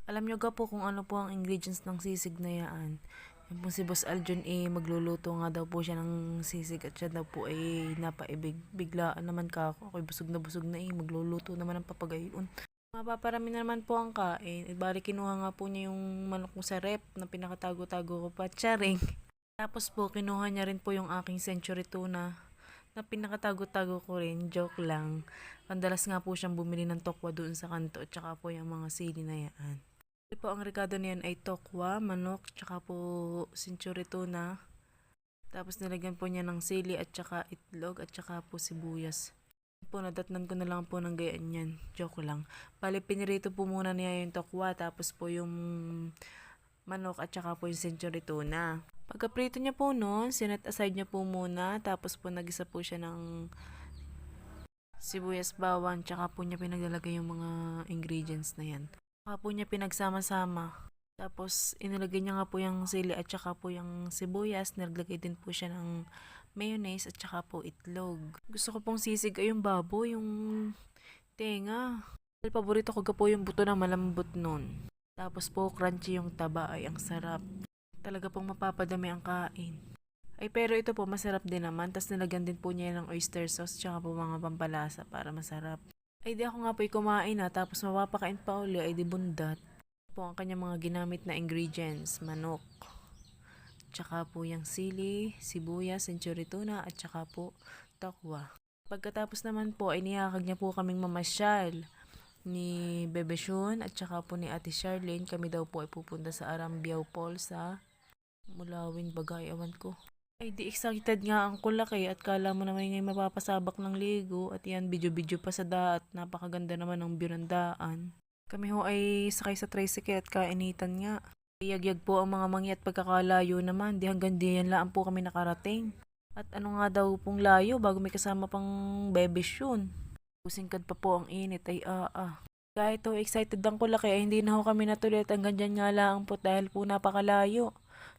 Alam nyo ga po kung ano po ang ingredients ng sisig na yaan. Yung po si Boss Aljon magluluto nga daw po siya ng sisig at siya daw po napaibig. Biglaan naman ka ako. Ako'y busog na magluluto naman ng papagayon. Mapaparami na naman po ang kain. Bali kinuha nga po niya yung manok ko sa rep na pinakatago-tago ko pa. Charing. Tapos po kinuha niya rin po yung aking century tuna na pinakatago-tago ko rin. Joke lang. Pandalas nga po siyang bumili ng tokwa doon sa kanto at saka po yung mga sili na yaan. Po ang rekado niyan ay tokwa, manok, tsaka po century tuna. Tapos nilagyan po niya ng sili at tsaka itlog at tsaka po sibuyas. Po nadatnan ko na lang po ng gayaan yan. Joke lang. Bali pinirito po muna niya yung tokwa tapos po yung manok at tsaka po yung century tuna. Pagkaprito niya po noon, sinet aside niya po muna tapos po nagisa po siya ng sibuyas bawang tsaka po niya pinaglalagay yung mga ingredients na yan. Saka po niya pinagsama-sama. Tapos, inilagay niya nga po yung sili at saka po yung sibuyas. Nilagay din po siya ng mayonnaise at saka po itlog. Gusto ko pong sisig ay yung babo, yung tenga. Paborito ko po yung buto na malambot nun. Tapos po, crunchy yung taba ay ang sarap. Talaga pong mapapadami ang kain. Ay pero ito po masarap din naman. Tapos nilagyan din po niya ng oyster sauce tsaka po mga pampalasa para masarap. Ay di ako nga po'y kumain na tapos mapapakain pa uli ay di bundat. Po ang kanyang mga ginamit na ingredients, manok, tsaka po yung sili, sibuyas, century tuna at tsaka po tokwa. Pagkatapos naman po ay niyakag niya po kaming mamasyal ni Bebe Shun at tsaka po ni Ate Charlene. Kami daw po ay pupunta sa Arambiao Falls sa Mulawin, Bagay, awan ko. Ay di excited nga ang kulak at kala mo naman ngay mapapasabak ng ligo at yan video pa sa daat. Napakaganda naman ng birandaan. Kami ho ay sakay sa tricycle at kainitan nga. Yagyag po ang mga mangya at pagkakalayo naman. Di hanggang diyan lang po kami nakarating. At ano nga daw pong layo bago may kasama pang bebes yun. Pusingkad pa po ang init ay Kahit ho excited ang kulak ay hindi na ho kami natuloy at hanggang dyan nga lang po dahil po napakalayo.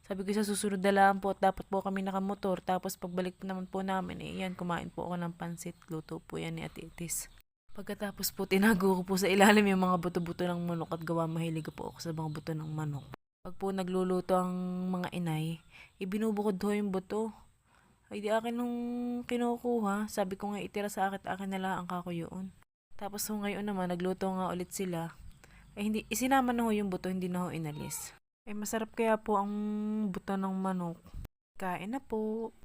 Sabi ko sa susunod na lang po, dapat po kami nakamotor. Tapos pagbalik po naman po namin, yan, kumain po ako ng pansit. Luto po yan ni Ate Itis. Pagkatapos po, tinago ko po sa ilalim yung mga buto-buto ng manok at gawa mahilig po ako sa mga buto ng manok. Pag po nagluluto ang mga inay, ibinubukod ho yung buto. Ay di akin nung kinukuha, sabi ko nga itira sa akin na lang ang kakuyoon. Tapos ho ngayon naman, nagluto nga ulit sila. Ay hindi, isinama na ho yung buto, hindi na ho inalis. Ay masarap kaya po ang buto ng manok. Kain na po.